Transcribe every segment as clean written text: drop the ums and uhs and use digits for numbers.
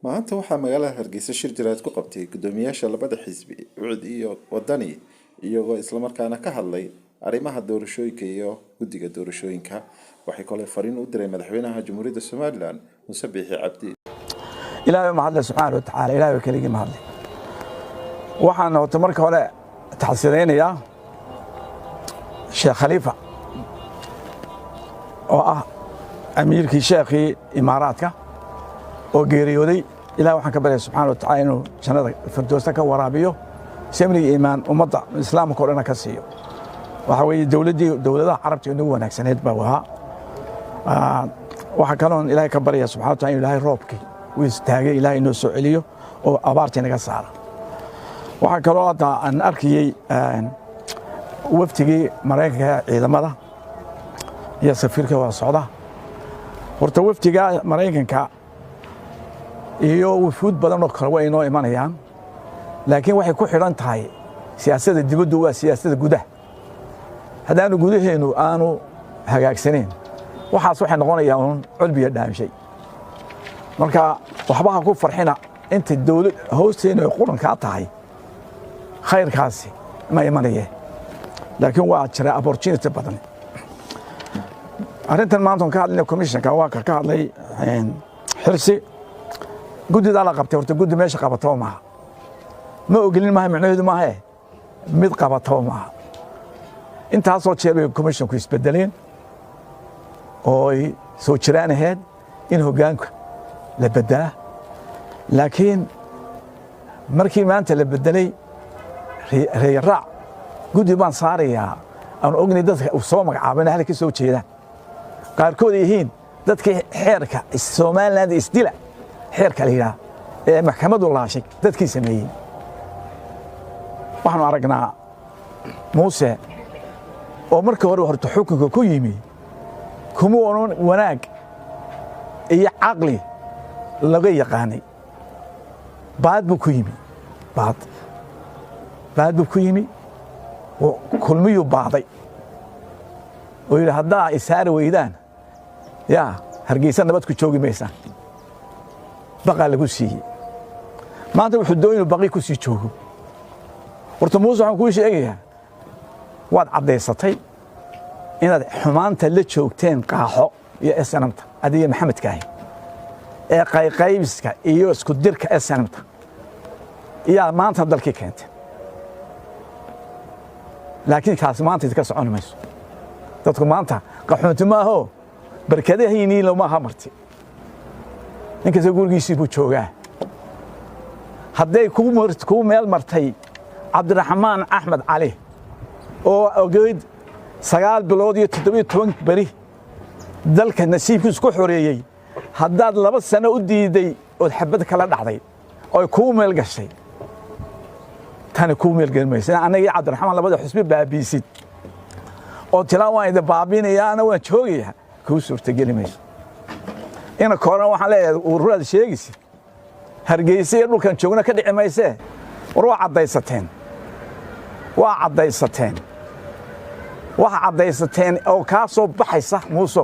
maanta waxaa magaalada Hargeysa shir jiraad ku qabtay gudoomiyaasha labada xisbi UCD iyo wadani iyagoo isla markaana ka hadlay arrimaha doorashooyinka iyo guddiga doorashooyinka waxay kale fariin u diray madaxweynaha Jamhuuriyadda Soomaaliland Muuse Biixi Cabdi ilaahay mahad subhanahu wa ta'ala ilaahay kaliya mahad waxaan oo marka hore taxsiinaya Sheekh Khalifa oo ah amiirkii sheekhi Imaaraadka oo geeriyooday ilaahay waxaan ka baryay subhanahu wa ta'ala inuu jannada firdawsta ka waraabiyo samri iimaan ummadda islaamka oo dhan ka siiyo waxa weeye dawladaha carabta inuu wanaagsaneed baa waxa kaloon ilaahay ka baryay subhanahu wa ta'ala ilaahay roobkii uu istaagay ilaahay inuu soo celiyo oo abaarta naga saaro waxa kaloo aan arkayay waftigii Mareykanka ciidamada iyo safiirka waa socda horta waftiga Mareykanka iyo wufuud badan oo kale way inoo imanayaan laakiin waxay ku xiran tahay siyaasadda dibadda waa siyaasadda gudaha hadaanu gudaheenu aanu hagaagsaneen waxaas waxay noqonayaan culbiya dhaamshay marka waxba ku farxina inta dawlad hoosteena quran ka tahay khayrkaasi ma imanayeen laakiin waa jira opportunity badan arrintan maanta ka hadlayna commissionka waa ka hadlay xirsi guddida la qabtay horta guddi meesha qabato ma ogolin maaha macnaheedu maaha mid qabato maaha intaasoo jeer commissionku isbedeleen oo ay soo jiraan ahayd in hoggaanka la bedela laakiin markii maanta la bedelay reeyra guddi baan saarayaa aan ognay dadka soo magacaabana halka soo jeedaan qaarkood yihiin dadkii xeerka Soomaaliland isdila xeerka liira ee maxkamadu laashay dadkii sameeyay waxaan aragnaa Muuse oo markii hore horta xukunka ku yimi kuma wanaag iyo aqli laga yaqaanay baad buu ku yimi baad buu ku yimi oo kulmiyo baaday oo yiraahdaa isaar weydaan ya Hargeysa nabad ku joogi maysan baqa lagu siiyay maanta wuxuu doonay baqi ku sii joogo horta Muuse waxaan ku sheegayaa waad cadeysatay inaad xumaanta la joogteen qaaxo iyo SNMta adiga Maxamed Kaahi ee qaybiska iyo isku dirka SNMta iyo maanta dalkii keentay laakiin kaas maanta ka socon mayso dadku maanta qaxoonti ma aho barkadahiinii lama hamarti ninka gurigiisii buu joogaa hadday ku meel martay Cabdiraxmaan Axmed Cali oo ogeyd 9 bilood iyo 17 bari dalka nasiibkiisu ku xoreeyay haddaad 2 sano u diiday oo xabad kala dhacday oo ku meel gashay tan ku meel galmaysan anaga Cabdiraxmaan labada xisbi baabiisid oo tilawaan ida baabinayana waan joogaya ku suurtagali mayso ina koran waxaan leeyahay ururada sheegaysi Hargeysa iyo dhulkan joogna ka dhici maysee war waa cadaysateen oo ka soo baxaysa Muuse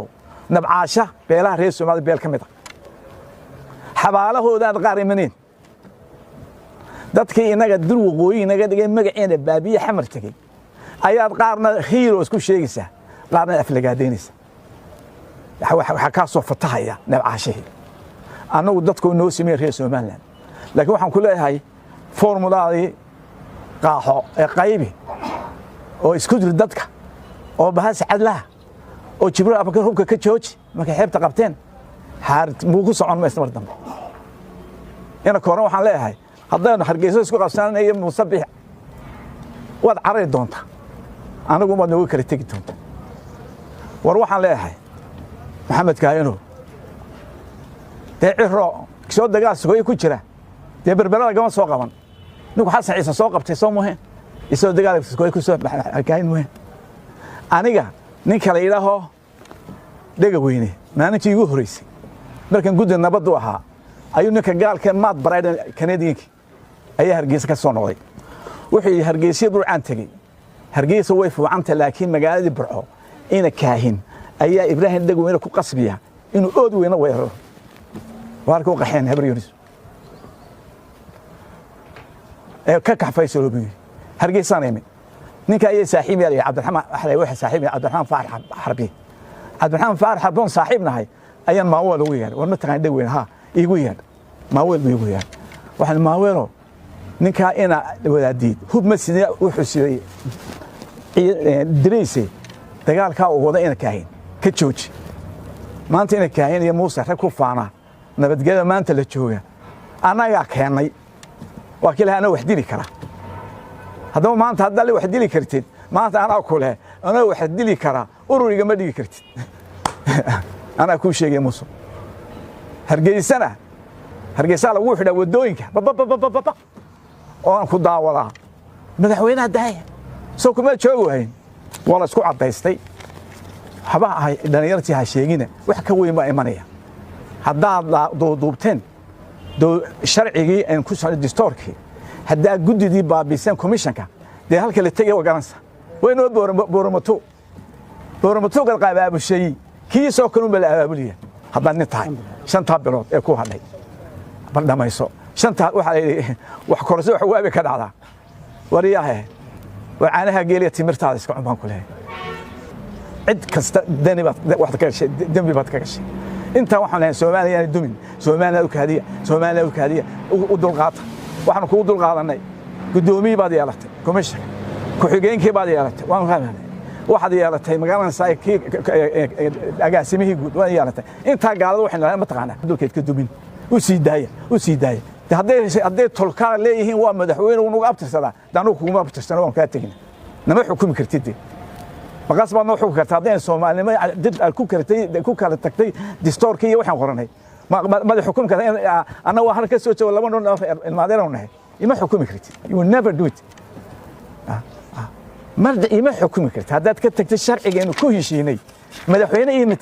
nabcaasha beelaha reer Soomaaliya beel kamid xabaalahooda qaarimanin dadkii inaga dul waqooyi inaga dhigay magaceena baabiye xamar tagay ayaad qaarna heroes ku sheegaysaa qaarna aflagaadeynaysa waxa ka soo fatahaya nabcaashihi anagu dadku noo sameeyay reer Soomaaliland laakiin waxaan ku leeyahay formulaadii qaaxo ee qaybi oo isku jir dadka oo bahas cadlaha oo Jibril Abakar hubka ka jooji markay xeebta qabteen xaarad muu ku socon meesha mar dambe ina koran waxaan leeyahay haddaan Hargeysa isku qabsanayo Muuse Biixi wad caray doonta anagu ma nooga kala tagi doonta war waxaan leeyahay Maxamed Kaayano ciro soo dagaasooy ku jira berbera gama soo qaban ninku Xasan Ciise soo qabtay soo muhiim isoo dagaalkiisa ku soo baxay muhiim aniga nin kale ilaaho dhaga weyne maalintii ugu horeysay markan gudda nabad u ahaa ayuu ninka gaalka maad baraydan Canadianki ayaa Hargeysa ka soo noqday wuxuu Hargeysa burcaan tagay Hargeysa way fuucanta laakiin magaaladii Burco ina Kaahin ayaa Ibraahim dhaga weyne ku qasbiya inuu ood weyne weeraro waarku qaxeen habar Yunis كك فيصل بي هرجيسان يمين نينك أي صاحبي يا عبد الرحمن أحلى واحد صاحبي عبد الرحمن فارح حربي عبد الرحمن فارح حربون صاحبنا هاي أيام ما هو لويان والمتقن دوين ها يقويان ما هو بيقويان واحد ما هو نينك أنا ولادي هو مسني وحسي دريسي دجال كا وضعنا كاين كتشوج ما أنت إنك كاين يا موسى ركوب فانا نبتجد ما أنت اللي تشوفه أنا يا كاني وكلها أنا وحدي لي كرا هذا ما أنت هذا اللي وحدي لي كرتين ما أنت أنا أكلها أنا وحدي لي كرا أوري جمال لي كرتين أنا أكون شيء موسى هرجي سنة وحدة ودوينك بابا أنا كنت داولا مدحوينها داية سو كمان تشوفوا هين والله سكوا عطيستي حبا هاي دنيرتي هالشيء wax ka weyn ma imanaya hadaa duubteen sharcigi aan ku soo distorki hadaa gudidii baabisan commissionka de halka la tagay wagaransa wayno booramato gal qaabaabu shay kii soo kanu bal aabuliya hadaa nintahay shanta bilood ee ku hadhay bal dhamayso shanta waxa wax korso wax waabi ka dhacda wariyaha waanaha geeliya timirtaada iska cunbaan ku leeyahay عد كست دني بات واحد كاش دنبي بات كاش أنت وحنا سوماليا دومين سوماليا وكهدية ودول قاط وحنا كودول قاطنا قدومي بعد يالته كمشة كحجين كي بعد يالته وان فاهم واحد يالته مقام ساي كي أجاسمه يقول وان يالته أنت قالوا وحنا ما تقعنا دول كيت كدومين وسيداية هذا تلقى ليه هو مدحوين ونقابت السلا دانو كوما بتشتغل وان كاتين نما حكومة كرتيتي مقاس ما نوحو كرتادين الصومالي ما دد الكو كرتكتي دستوركي waxaan qoranay ma xukum ka ana waxaan ka soo jeedo laba nin ilmaadeen oo nahay ima xukumi kartid you will never do it marda ima xukumi kartid hadaad ka tagtay sharcigeenu ku heshiinay madaxweyne iyo mid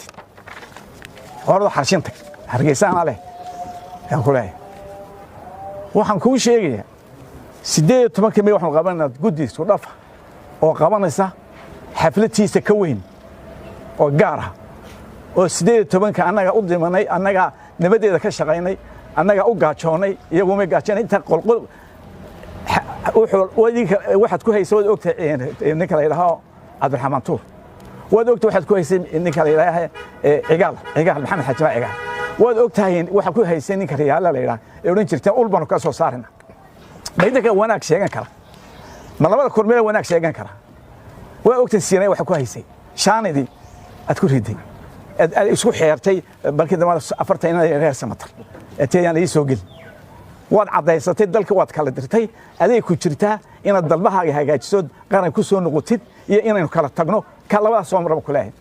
horada xarshinta hargeysana leh aan ku leeyahay waxaan ku sheegayaa 18 kamay waxaan qabanaa guddi isku dhafa oo qabanaysa xafladiisa ka weyn oo gaar ah oo 18 anaga u dhimanay anaga nabadeeda ka shaqeynay anaga u gaajoonay iyagu ma gaajoonay inta qolqol waxaad ku hayso ogtahay ninka la yiraahdo Cabdiraxmaan Tuur waad ogtahay waxaad ku haysay ninka la yiraahdo cigaal maxamed xajaa cigaal waad ogtahay waxa ku haysay ninka riyaala la yiraahdo ee oran jirtay ulbano ka soo saarina meydka wanaag sheegan kara ma labada kormeel wanaag sheegan kara waa ogtahay siinay waxa ku haysay shaanidii aad ku riday isku xeertay balkii damada 40 reer samatar atayaan ay soo gal waad cadaysatay dalka waad kala dirtay adeeg ku jirtaa inaad dalbahaaga hagaajiso qaran ku soo noqotid iyo inaynu kala tagno ka labada soo marba ku leeyahay